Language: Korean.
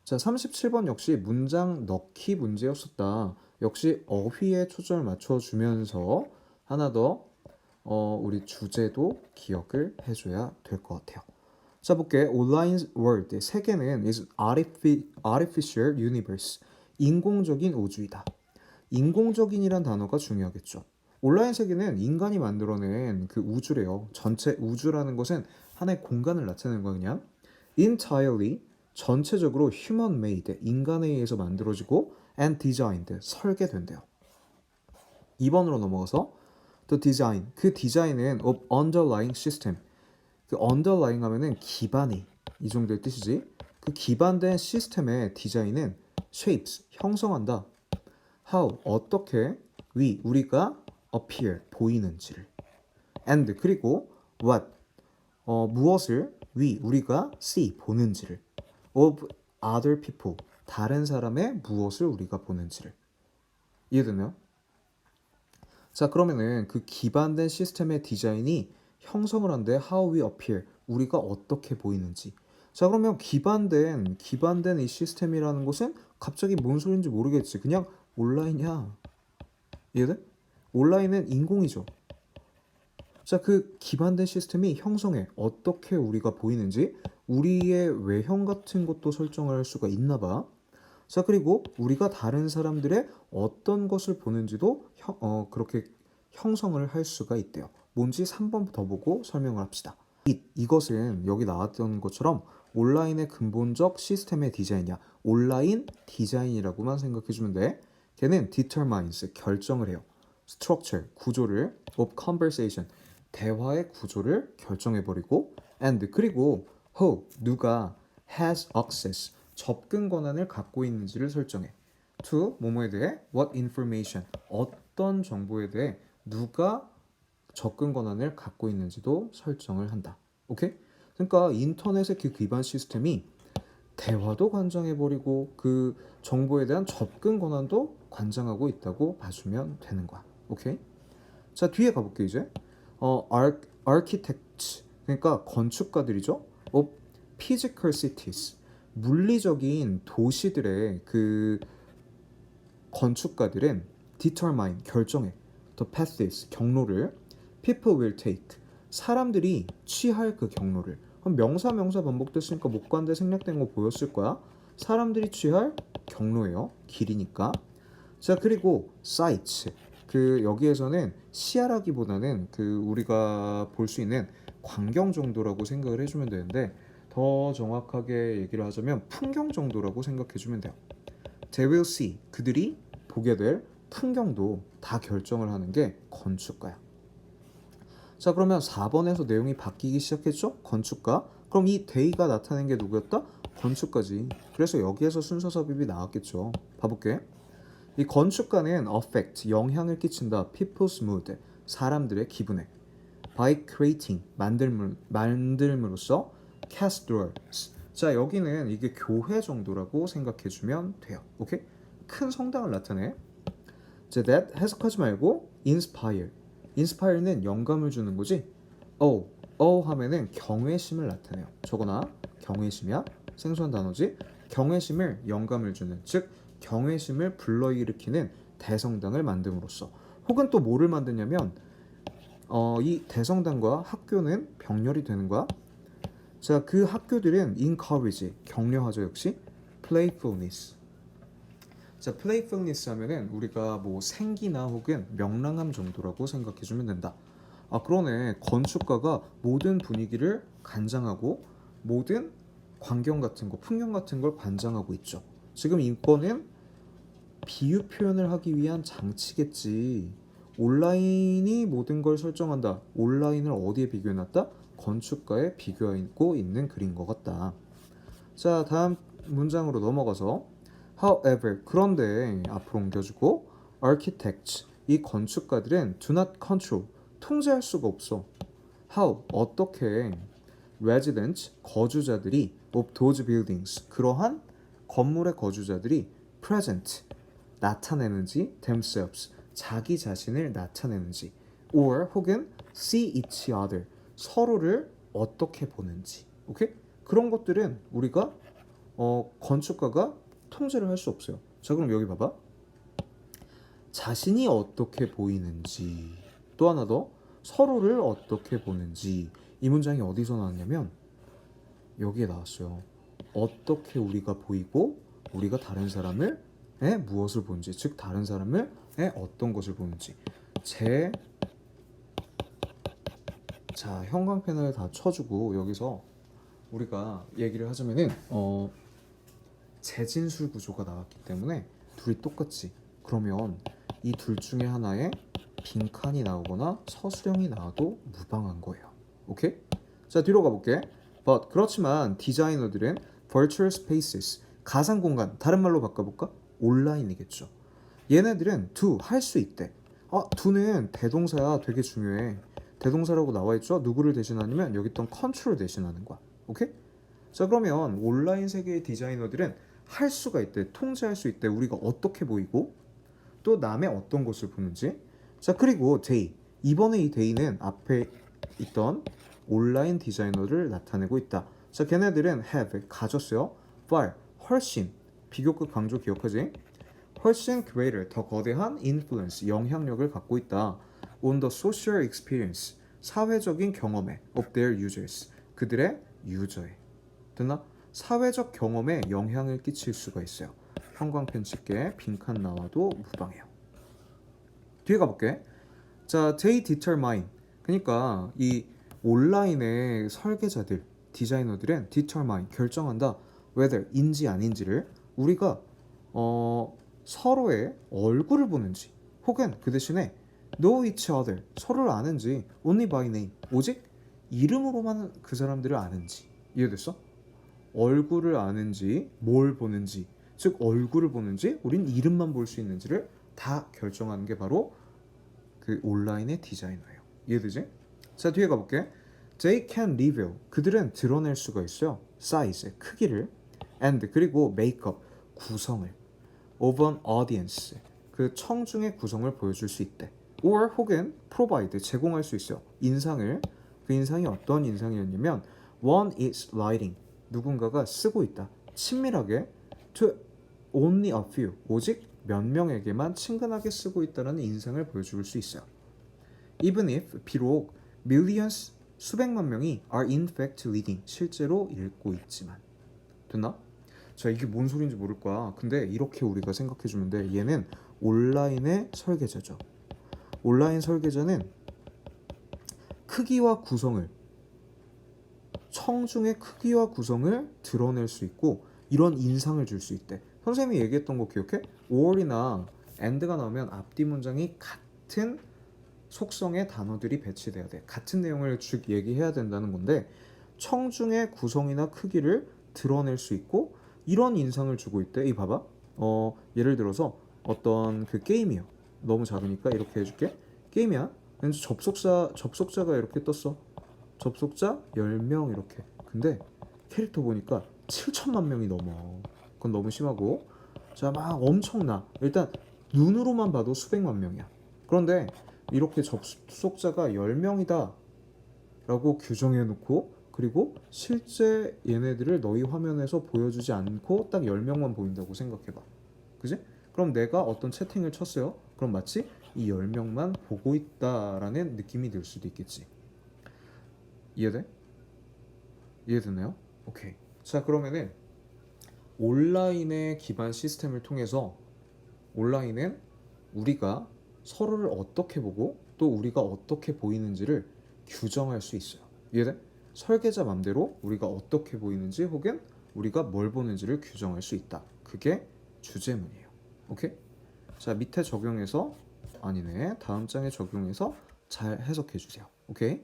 자, 37번 역시 문장 넣기 문제였었다. 역시 어휘에 초점을 맞춰주면서 하나 더 우리 주제도 기억을 해줘야 될 것 같아요. 자, 볼게. 온라인 월드 세계는 is artificial universe. 인공적인 우주이다. 인공적인이란 단어가 중요하겠죠. 온라인 세계는 인간이 만들어낸 그 우주래요. 전체 우주라는 것은 하나의 공간을 나타내는 거야 그냥. entirely 전체적으로 human made 인간에 의해서 만들어지고 and designed 설계된대요. 2번으로 넘어가서 the design 그 디자인은 of underlying system 그 underlying 하면은 기반이 이 정도의 뜻이지. 그 기반된 시스템의 디자인은 shapes 형성한다. how 어떻게 우리가 appear 보이는지를 and 그리고 what 무엇을 우리가 see 보는지를 of other people 다른 사람의 무엇을 우리가 보는지를 이해되나요? 자 그러면은 그 기반된 시스템의 디자인이 형성을 한데 how we appear 우리가 어떻게 보이는지 자 그러면 기반된 이 시스템이라는 것은 갑자기 뭔 소린지 모르겠지 그냥 온라인이야 이해돼? 온라인은 인공이죠 자, 그 기반된 시스템이 형성해 어떻게 우리가 보이는지 우리의 외형 같은 것도 설정을 할 수가 있나 봐. 자, 그리고 우리가 다른 사람들의 어떤 것을 보는지도 그렇게 형성을 할 수가 있대요. 뭔지 3번 더 보고 설명을 합시다. 이것은 여기 나왔던 것처럼 온라인의 근본적 시스템의 디자인이야. 온라인 디자인이라고만 생각해주면 돼. 걔는 determines 결정을 해요. structure 구조를 of conversation 대화의 구조를 결정해버리고 and 그리고 who 누가 has access 접근 권한을 갖고 있는지를 설정해 to 뭐뭐에 대해 what information 어떤 정보에 대해 누가 접근 권한을 갖고 있는지도 설정을 한다. 오케이? 그러니까 인터넷의 그 기반 시스템이 대화도 관장해버리고 그 정보에 대한 접근 권한도 관장하고 있다고 봐주면 되는 거야. 오케이? 자 뒤에 가볼게 이제. architects 그러니까 건축가들이죠. of physical cities 물리적인 도시들의 그 건축가들은 determine 결정해 the paths 경로를 people will take 사람들이 취할 그 경로를 명사 반복됐으니까 목관대 생략된 거 보였을 거야. 사람들이 취할 경로예요. 길이니까. 자 그리고 sites 그 여기에서는 시야라기보다는 그 우리가 볼 수 있는 광경 정도라고 생각을 해주면 되는데 더 정확하게 얘기를 하자면 풍경 정도라고 생각해주면 돼요. They will see 그들이 보게 될 풍경도 다 결정을 하는 게 건축가야. 자 그러면 4번에서 내용이 바뀌기 시작했죠? 건축가. 그럼 이 they가 나타낸 게 누구였다? 건축가지. 그래서 여기에서 순서 삽입이 나왔겠죠. 봐볼게. 이 건축가는 affect 영향을 끼친다. people's mood 사람들의 기분에 by creating 만들므로써 cathedrals 자 여기는 이게 교회 정도라고 생각해주면 돼요. 오케이? 큰 성당을 나타내. 자 that 해석하지 말고 inspire는 영감을 주는 거지. 하면은 경외심을 나타내요. 저거나 경외심이야. 생소한 단어지. 경외심을 영감을 주는 즉 경외심을 불러일으키는 대성당을 만듦으로써 혹은 또 뭐를 만드냐면 이 대성당과 학교는 병렬이 되는 거야. 자, 그 학교들은 encourage 격려하죠 역시 playfulness. 자, playfulness 하면은 우리가 뭐 생기나 혹은 명랑함 정도라고 생각해주면 된다. 아 그러네. 건축가가 모든 분위기를 관장하고 모든 광경 같은 거, 풍경 같은 걸 관장하고 있죠. 지금 이거는 비유 표현을 하기 위한 장치겠지. 온라인이 모든 걸 설정한다. 온라인을 어디에 비교해놨다? 건축가에 비교하고 있는 글인 것 같다. 자, 다음 문장으로 넘어가서 however, 그런데 앞으로 옮겨주고 architects, 이 건축가들은 do not control, 통제할 수가 없어. how, 어떻게 residents, 거주자들이 of those buildings, 그러한 건물의 거주자들이 present, 나타내는지 themselves, 자기 자신을 나타내는지 or 혹은 see each other, 서로를 어떻게 보는지 오케이? 그런 것들은 우리가 건축가가 통제를 할 수 없어요. 자, 그럼 여기 봐봐. 자신이 어떻게 보이는지, 또 하나 더 서로를 어떻게 보는지. 이 문장이 어디서 나왔냐면 여기에 나왔어요. 어떻게 우리가 보이고 우리가 다른 사람을 무엇을 보는지, 즉 다른 사람을 어떤 것을 보는지. 자, 형광펜을 다 쳐주고 여기서 우리가 얘기를 하자면은 재진술 구조가 나왔기 때문에 둘이 똑같지. 그러면 이 둘 중에 하나에 빈칸이 나오거나 서술형이 나와도 무방한 거예요. 오케이? 자, 뒤로 가볼게. But 그렇지만 디자이너들은 virtual spaces, 가상 공간, 다른 말로 바꿔볼까? 온라인이겠죠. 얘네들은 do, 할 수 있대. do는 대동사야. 되게 중요해. 대동사라고 나와있죠? 누구를 대신하냐면 여기 있던 control 대신하는 거야. 오케이? 자, 그러면 온라인 세계의 디자이너들은 할 수가 있대. 통제할 수 있대. 우리가 어떻게 보이고 또 남의 어떤 것을 보는지. 자, 그리고 day. 이번에 이 day는 앞에 있던 온라인 디자이너를 나타내고 있다. 자, 걔네들은 have, 가졌어요. far, 훨씬. 비교급 강조 기억하지? 훨씬 greater, 더 거대한 influence, 영향력을 갖고 있다. on the social experience, 사회적인 경험에 of their users, 그들의 유저에. 됐나? 사회적 경험에 영향을 끼칠 수가 있어요. 형광펜 칠게. 빈칸 나와도 무방해요. 뒤에 가볼게. 자, they determine. 그러니까 이 온라인의 설계자들, 디자이너들은 determine, 결정한다. whether, 인지 아닌지를 우리가 서로의 얼굴을 보는지, 혹은 그 대신에 know each other, 서로를 아는지, only by name, 오직 이름으로만 그 사람들을 아는지. 이해됐어? 얼굴을 아는지, 뭘 보는지, 즉 얼굴을 보는지, 우린 이름만 볼 수 있는지를 다 결정하는 게 바로 그 온라인의 디자이너예요. 이해되지? 자, 뒤에 가볼게. They can reveal, 그들은 드러낼 수가 있어요. size, 크기를, and, 그리고 make up, 구성을, of an audience, 그 청중의 구성을 보여줄 수 있대. or, 혹은 provide, 제공할 수 있어요. 인상을. 그 인상이 어떤 인상이었냐면 one is writing, 누군가가 쓰고 있다. 친밀하게 to only a few, 오직 몇 명에게만 친근하게 쓰고 있다는 인상을 보여줄 수 있어요. Even if, 비록 millions, 수백만 명이 are in fact reading, 실제로 읽고 있지만. 됐나? 자, 이게 뭔 소리인지 모를 거야. 근데 이렇게 우리가 생각해주면 돼. 얘는 온라인의 설계자죠. 온라인 설계자는 크기와 구성을, 청중의 크기와 구성을 드러낼 수 있고 이런 인상을 줄 수 있대. 선생님이 얘기했던 거 기억해? or이나 and가 나오면 앞뒤 문장이 같은 속성의 단어들이 배치돼야 돼. 같은 내용을 쭉 얘기해야 된다는 건데 청중의 구성이나 크기를 드러낼 수 있고 이런 인상을 주고 있대. 이 봐봐. 예를 들어서 어떤 그 게임이야. 너무 작으니까 이렇게 해줄게. 게임이야. 왠지 접속자가 이렇게 떴어. 접속자 10명 이렇게. 근데 캐릭터 보니까 7천만 명이 넘어. 그건 너무 심하고. 자, 막 엄청나. 일단 눈으로만 봐도 수백만 명이야. 그런데 이렇게 접속자가 10명이다 라고 규정해 놓고 그리고 실제 얘네들을 너희 화면에서 보여주지 않고 딱 10명만 보인다고 생각해봐. 그지? 그럼 내가 어떤 채팅을 쳤어요. 그럼 마치 이 10명만 보고 있다라는 느낌이 들 수도 있겠지. 이해돼? 이해되나요? 오케이. 자, 그러면은 온라인의 기반 시스템을 통해서 온라인은 우리가 서로를 어떻게 보고 또 우리가 어떻게 보이는지를 규정할 수 있어요. 이해돼? 설계자 맘대로 우리가 어떻게 보이는지 혹은 우리가 뭘 보는지를 규정할 수 있다. 그게 주제문이에요. 오케이? 자, 밑에 적용해서 아니네. 다음 장에 적용해서 잘 해석해 주세요. 오케이?